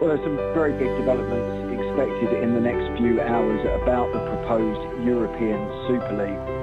Well, there's some very big developments expected in the next few hours about the proposed European Super League.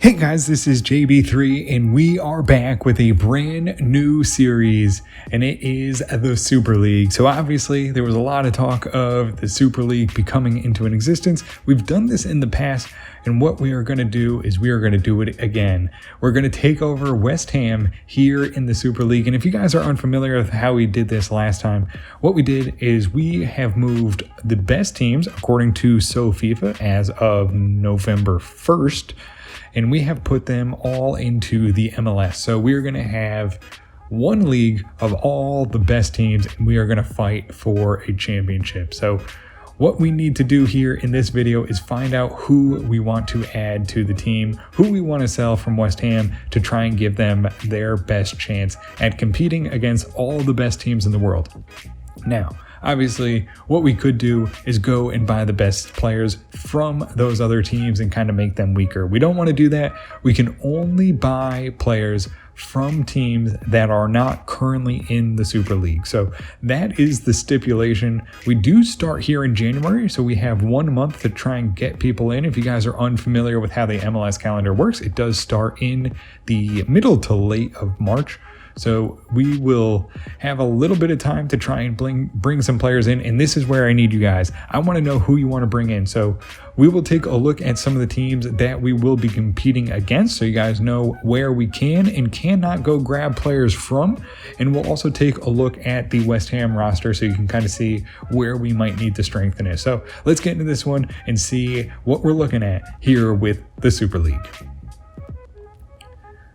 Hey guys, this is JB3 and we are back with a brand new series, and it is the Super League. So obviously there was a lot of talk of the Super League becoming into an existence. We've done this in the past, and what we are going to do is we are going to do it again. We're going to take over West Ham here in the Super League. And if you guys are unfamiliar with how we did this last time, what we did is we have moved the best teams according to FIFA as of November 1st. And we have put them all into the MLS. So we're going to have one league of all the best teams, and we are going to fight for a championship. So what we need to do here in this video is find out who we want to add to the team, who we want to sell from West Ham to try and give them their best chance at competing against all the best teams in the world. Now, obviously, what we could do is go and buy the best players from those other teams and kind of make them weaker. We don't want to do that. We can only buy players from teams that are not currently in the Super League. So that is the stipulation. We do start here in January, so we have 1 month to try and get people in. If you guys are unfamiliar with how the MLS calendar works, it does start in the middle to late of March. So we will have a little bit of time to try and bring some players in. And this is where I need you guys. I want to know who you want to bring in. So we will take a look at some of the teams that we will be competing against, so you guys know where we can and cannot go grab players from. And we'll also take a look at the West Ham roster so you can kind of see where we might need to strengthen it. So let's get into this one and see what we're looking at here with the Super League.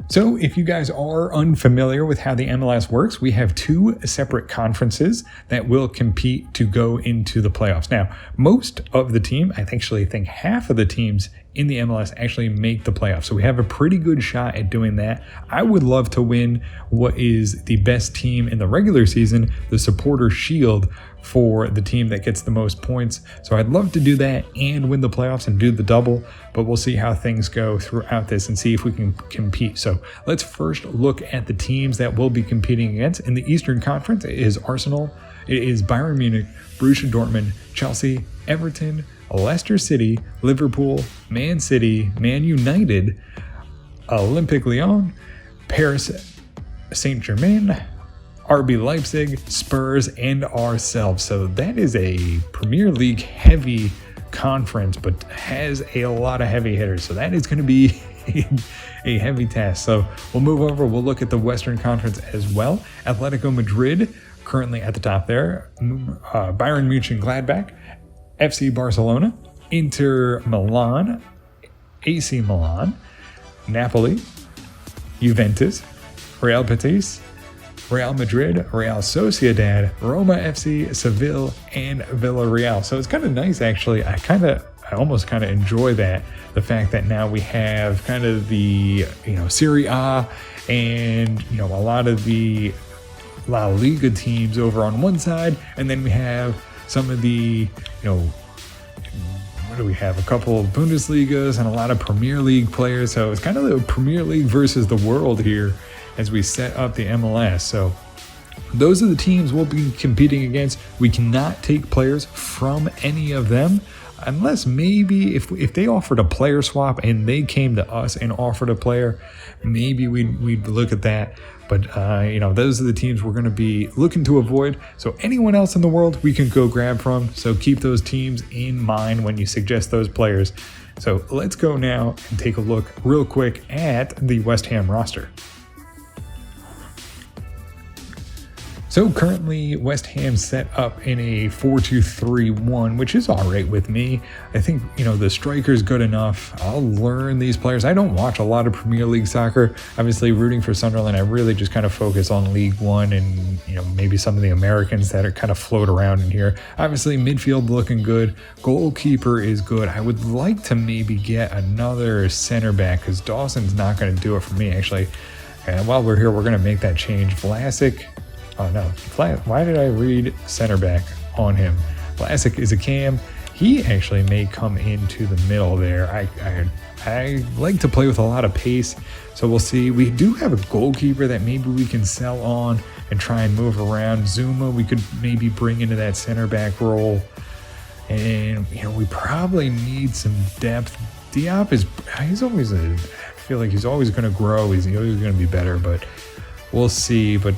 So if you guys are unfamiliar with how the MLS works, we have two separate conferences that will compete to go into the playoffs. Now, most of the team, I actually think half of the teams in the MLS actually make the playoffs. So we have a pretty good shot at doing that. I would love to win what is the best team in the regular season, the Supporter Shield, for the team that gets the most points. So I'd love to do that and win the playoffs and do the double, but we'll see how things go throughout this and see if we can compete. So let's first look at the teams that we'll be competing against. In the Eastern Conference, it is Arsenal, it is Bayern Munich, Borussia Dortmund, Chelsea, Everton, Leicester City, Liverpool, Man City, Man United, Olympique Lyon, Paris Saint-Germain, RB Leipzig, Spurs, and ourselves. So that is a Premier League heavy conference, but has a lot of heavy hitters. So that is going to be a heavy task. So we'll move over. We'll look at the Western Conference as well. Atletico Madrid, currently at the top there. Bayern Mönchengladbach, FC Barcelona, Inter Milan, AC Milan, Napoli, Juventus, Real Betis, Real Madrid, Real Sociedad, Roma FC, Seville, and Villarreal. So it's kind of nice, actually. I almost kind of enjoy that. The fact that now we have kind of the, Serie A and, a lot of the La Liga teams over on one side. And then we have some of the, what do we have? A couple of Bundesligas and a lot of Premier League players. So it's kind of the Premier League versus the world here as we set up the MLS. So those are the teams we'll be competing against. We cannot take players from any of them unless maybe if they offered a player swap and they came to us and offered a player, maybe we'd look at that. But, those are the teams we're going to be looking to avoid. So anyone else in the world we can go grab from. So keep those teams in mind when you suggest those players. So let's go now and take a look real quick at the West Ham roster. So currently West Ham set up in a 4-2-3-1, which is all right with me. I think, the striker's good enough. I'll learn these players. I don't watch a lot of Premier League soccer. Obviously, rooting for Sunderland, I really just kind of focus on League One and, maybe some of the Americans that are kind of float around in here. Obviously, midfield looking good. Goalkeeper is good. I would like to maybe get another center back because Dawson's not going to do it for me, actually. And while we're here, we're going to make that change. Vlasic. Oh no, why did I read center back? on him. Vlasic is a cam. He actually may come into the middle there. I like to play with a lot of pace, so we'll see. We do have a goalkeeper that maybe we can sell on and try and move around. Zuma, we could maybe bring into that center back role. And, we probably need some depth. Diop I feel like he's always going to grow. He's always going to be better, but we'll see. But,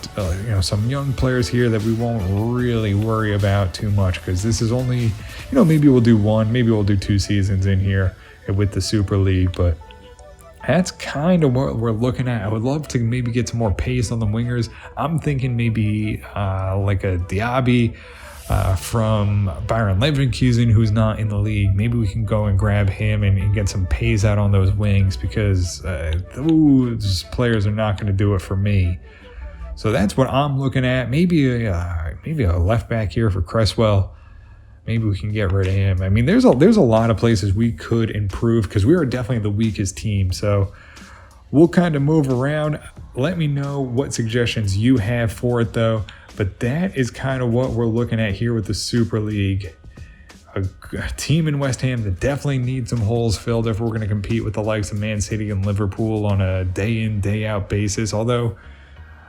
some young players here that we won't really worry about too much, because this is only, maybe we'll do one, maybe we'll do 2 seasons in here with the Super League, but that's kind of what we're looking at. I would love to maybe get some more pace on the wingers. I'm thinking maybe like a Diaby from Bayern Leverkusen, who's not in the league. Maybe we can go and grab him and get some pace out on those wings, because those players are not going to do it for me. So that's what I'm looking at. Maybe a left back here for Cresswell. Maybe we can get rid of him. I mean, there's a lot of places we could improve, because we are definitely the weakest team. So we'll kind of move around. Let me know what suggestions you have for it, though. But that is kind of what we're looking at here with the Super League. A team in West Ham that definitely needs some holes filled if we're going to compete with the likes of Man City and Liverpool on a day-in, day-out basis. Although,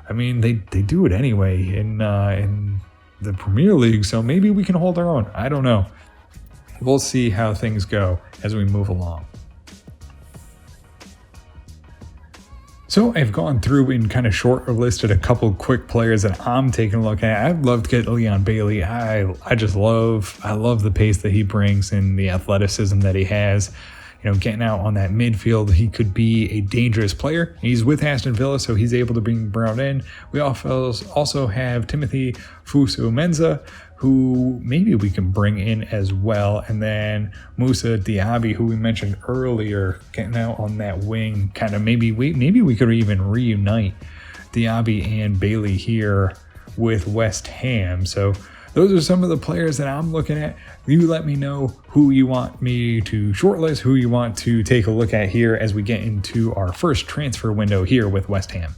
I mean, they do it anyway in the Premier League, so maybe we can hold our own. I don't know. We'll see how things go as we move along. So I've gone through and kind of short-listed a couple quick players that I'm taking a look at. I'd love to get Leon Bailey. I love the pace that he brings and the athleticism that he has. Getting out on that midfield, he could be a dangerous player. He's with Aston Villa, so he's able to bring Brown in. We also have Timothy Fusu-Mensah, who maybe we can bring in as well. And then Moussa Diaby, who we mentioned earlier, getting out on that wing. Kind of maybe we could even reunite Diaby and Bailey here with West Ham. So those are some of the players that I'm looking at. You let me know who you want me to shortlist, who you want to take a look at here as we get into our first transfer window here with West Ham.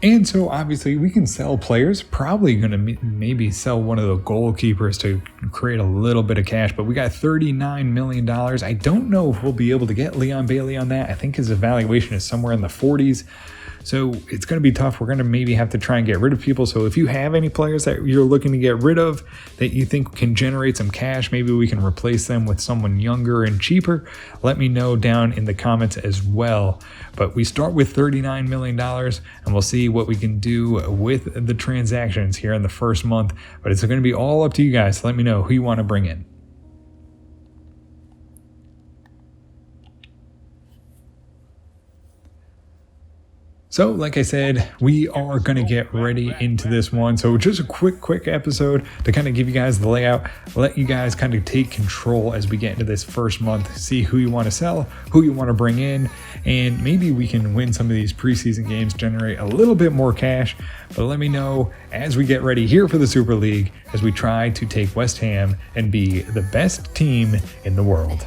And so obviously we can sell players, probably going to maybe sell one of the goalkeepers to create a little bit of cash, but we got $39 million. I don't know if we'll be able to get Leon Bailey on that. I think his evaluation is somewhere in the 40s. So it's going to be tough. We're going to maybe have to try and get rid of people. So if you have any players that you're looking to get rid of that you think can generate some cash, maybe we can replace them with someone younger and cheaper, let me know down in the comments as well. But we start with $39 million and we'll see what we can do with the transactions here in the first month. But it's going to be all up to you guys. Let me know who you want to bring in. So like I said, we are going to get ready into this one. So just a quick episode to kind of give you guys the layout, let you guys kind of take control as we get into this first month, see who you want to sell, who you want to bring in, and maybe we can win some of these preseason games, generate a little bit more cash. But let me know as we get ready here for the Super League, as we try to take West Ham and be the best team in the world.